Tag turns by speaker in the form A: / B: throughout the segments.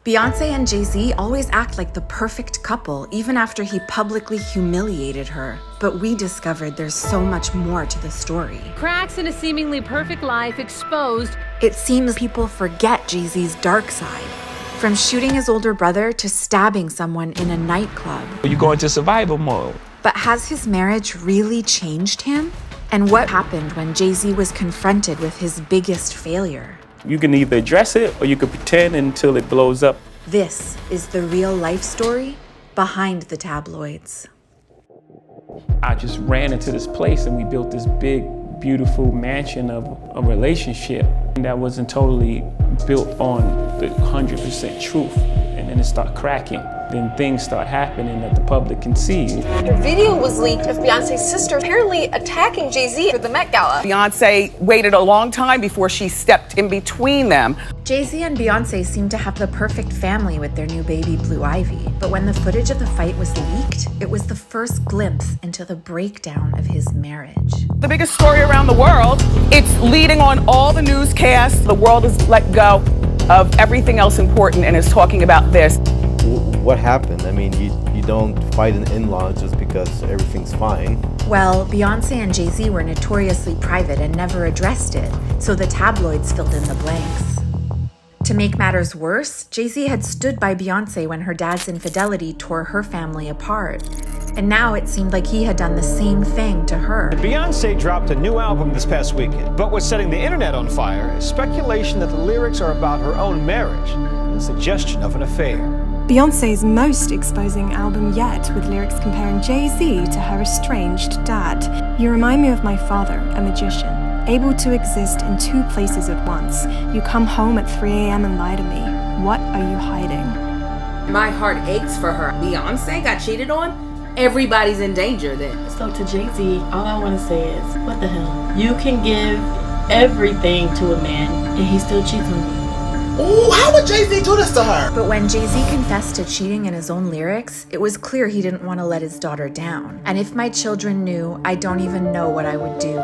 A: Beyonce and Jay-Z always act like the perfect couple, even after he publicly humiliated her. But we discovered there's so much more to the story.
B: Cracks in a seemingly perfect life exposed.
A: It seems people forget Jay-Z's dark side. From shooting his older brother to stabbing someone in a nightclub.
C: You go into survival mode.
A: But has his marriage really changed him? And what happened when Jay-Z was confronted with his biggest failure?
C: You can either address it or you can pretend until it blows up.
A: This is the real life story behind the tabloids.
C: I just ran into this place and we built this big, beautiful mansion of a relationship that wasn't totally built on the 100% truth. And then it started cracking. Then things start happening that the public can see.
D: A video was leaked of Beyonce's sister apparently attacking Jay-Z at the Met Gala.
E: Beyonce waited a long time before she stepped in between them.
A: Jay-Z and Beyonce seem to have the perfect family with their new baby Blue Ivy. But when the footage of the fight was leaked, it was the first glimpse into the breakdown of his marriage.
E: The biggest story around the world. It's leading on all the newscasts. The world has let go of everything else important and is talking about this.
F: What happened? I mean, you don't fight an in-law just because everything's fine.
A: Well, Beyonce and Jay-Z were notoriously private and never addressed it, so the tabloids filled in the blanks. To make matters worse, Jay-Z had stood by Beyonce when her dad's infidelity tore her family apart. And now it seemed like he had done the same thing to her.
G: Beyonce dropped a new album this past weekend, but what's setting the internet on fire is speculation that the lyrics are about her own marriage and suggestion of an affair.
H: Beyonce's most exposing album yet, with lyrics comparing Jay-Z to her estranged dad. You remind me of my father, a magician, able to exist in two places at once. You come home at 3 a.m. and lie to me. What are you hiding?
I: My heart aches for her. Beyonce got cheated on? Everybody's in danger then.
J: So to Jay-Z, all I want to say is, what the hell? You can give everything to a man and he still cheats on you.
K: Ooh, how would Jay-Z do this to her?
A: But when Jay-Z confessed to cheating in his own lyrics, it was clear he didn't want to let his daughter down. And if my children knew, I don't even know what I would do.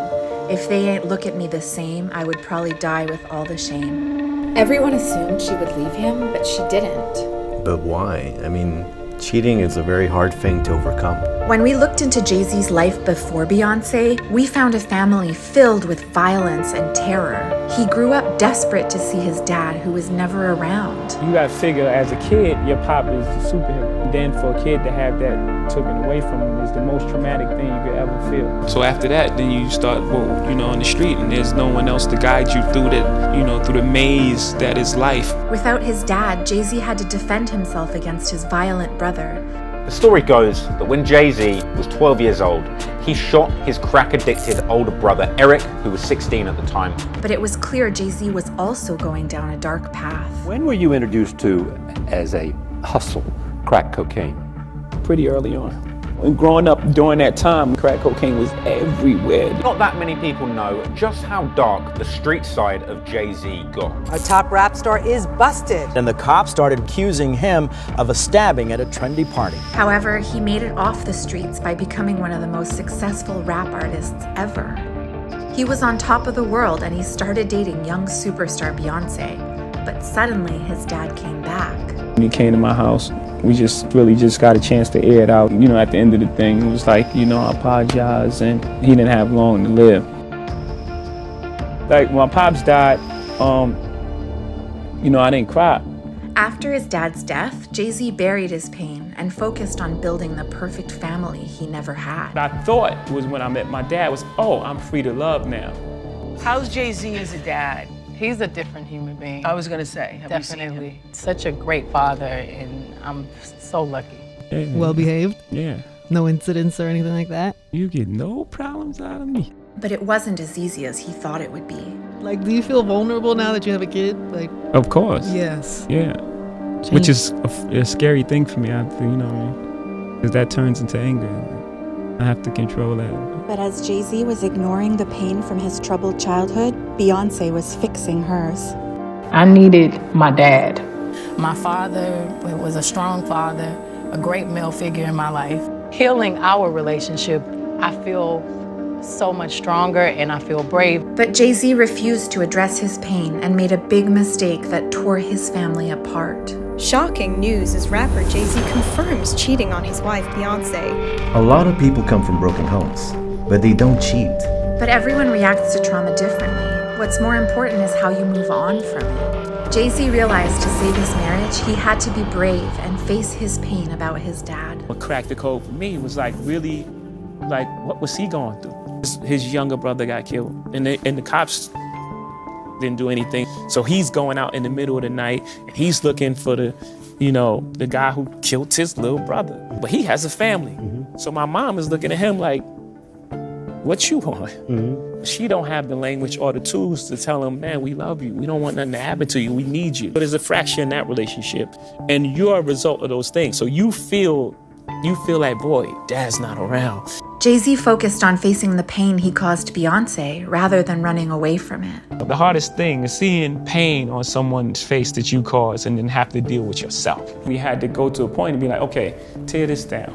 A: If they ain't look at me the same, I would probably die with all the shame. Everyone assumed she would leave him, but she didn't.
F: But why? I mean, cheating is a very hard thing to overcome.
A: When we looked into Jay-Z's life before Beyonce, we found a family filled with violence and terror. He grew up desperate to see his dad, who was never around.
C: You gotta figure, as a kid, your pop is the superhero. And then for a kid to have that taken away from him is the most traumatic thing you could ever feel. So after that, then you start, on the street, and there's no one else to guide you through that, through the maze that is life.
A: Without his dad, Jay-Z had to defend himself against his violent brother.
L: The story goes that when Jay-Z was 12 years old, he shot his crack-addicted older brother, Eric, who was 16 at the time.
A: But it was clear Jay-Z was also going down a dark path.
M: When were you introduced to, as a hustle, crack cocaine?
C: Pretty early on. When growing up during that time, crack cocaine was everywhere.
L: Not that many people know just how dark the street side of Jay-Z got.
N: A top rap star is busted. And the cops started accusing him of a stabbing at a trendy party.
A: However, he made it off the streets by becoming one of the most successful rap artists ever. He was on top of the world and he started dating young superstar Beyonce. But suddenly his dad came back.
C: When he came to my house, we really got a chance to air it out. At the end of the thing, it was like, I apologize, and he didn't have long to live. Like, when my pops died, I didn't cry.
A: After his dad's death, Jay-Z buried his pain and focused on building the perfect family he never had.
C: I thought was when I met my dad was, I'm free to love now.
E: How's Jay-Z as a dad?
O: He's a different human being.
E: I was going to say, have
O: Definitely.
E: you seen him?
O: Such a great father, and I'm so lucky.
C: Yeah.
P: Well behaved?
C: Yeah.
P: No incidents or anything like that?
C: You get no problems out of me.
A: But it wasn't as easy as he thought it would be.
P: Like, do you feel vulnerable now that you have a kid? Like,
C: of course.
P: Yes.
C: Yeah.
P: Change.
C: Which is a scary thing for me, because that turns into anger. I have to control that.
A: But as Jay-Z was ignoring the pain from his troubled childhood, Beyonce was fixing hers.
O: I needed my dad. My father was a strong father, a great male figure in my life. Healing our relationship, I feel so much stronger and I feel brave.
A: But Jay-Z refused to address his pain and made a big mistake that tore his family apart.
H: Shocking news as rapper Jay-Z confirms cheating on his wife Beyonce.
Q: A lot of people come from broken homes, but they don't cheat.
A: But everyone reacts to trauma differently. What's more important is how you move on from it. Jay-Z realized to save his marriage, he had to be brave and face his pain about his dad.
C: What cracked the code for me was really, what was he going through? His younger brother got killed, and the cops didn't do anything. So he's going out in the middle of the night, and he's looking for the guy who killed his little brother. But he has a family. So my mom is looking at him like, what you want? She don't have the language or the tools to tell him, man, we love you. We don't want nothing to happen to you. We need you. But there's a fracture in that relationship, and you're a result of those things. So you feel like, boy, dad's not around.
A: Jay-Z focused on facing the pain he caused Beyonce rather than running away from it.
C: The hardest thing is seeing pain on someone's face that you caused and then have to deal with yourself. We had to go to a point and be like, okay, tear this down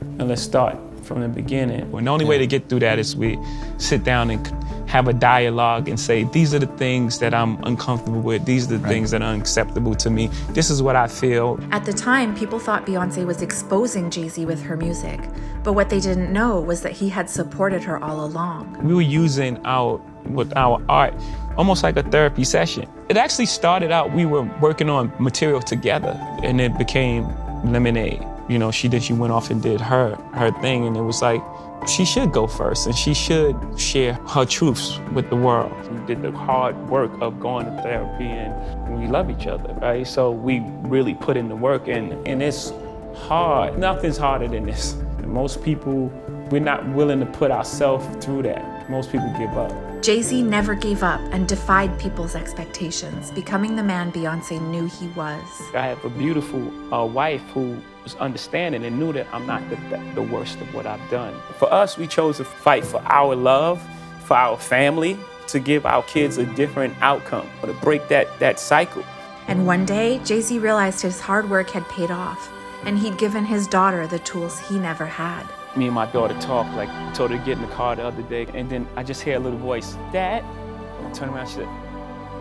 C: and let's start from the beginning. And the only way to get through that is we sit down and have a dialogue and say, these are the things that I'm uncomfortable with. These are the things that are unacceptable to me. This is what I feel.
A: At the time, people thought Beyonce was exposing Jay-Z with her music. But what they didn't know was that he had supported her all along.
C: We were using our art almost like a therapy session. It actually started out, we were working on material together, and it became Lemonade. She went off and did her thing, and it was like, she should go first, and she should share her truths with the world. We did the hard work of going to therapy, and we love each other, right? So we really put in the work, and it's hard. Nothing's harder than this. Most people, we're not willing to put ourselves through that. Most people give up.
A: Jay-Z never gave up and defied people's expectations, becoming the man Beyonce knew he was.
C: I have a beautiful wife who was understanding and knew that I'm not the worst of what I've done. For us, we chose to fight for our love, for our family, to give our kids a different outcome, to break that cycle.
A: And one day, Jay-Z realized his hard work had paid off, and he'd given his daughter the tools he never had.
C: Me and my daughter talked, told her to get in the car the other day, and then I just hear a little voice, Dad. And I turned around, she said,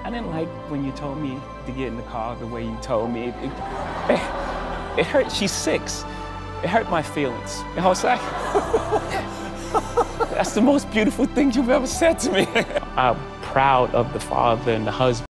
C: I didn't like when you told me to get in the car the way you told me. It hurt, she's 6. It hurt my feelings. And I was like, that's the most beautiful thing you've ever said to me. I'm proud of the father and the husband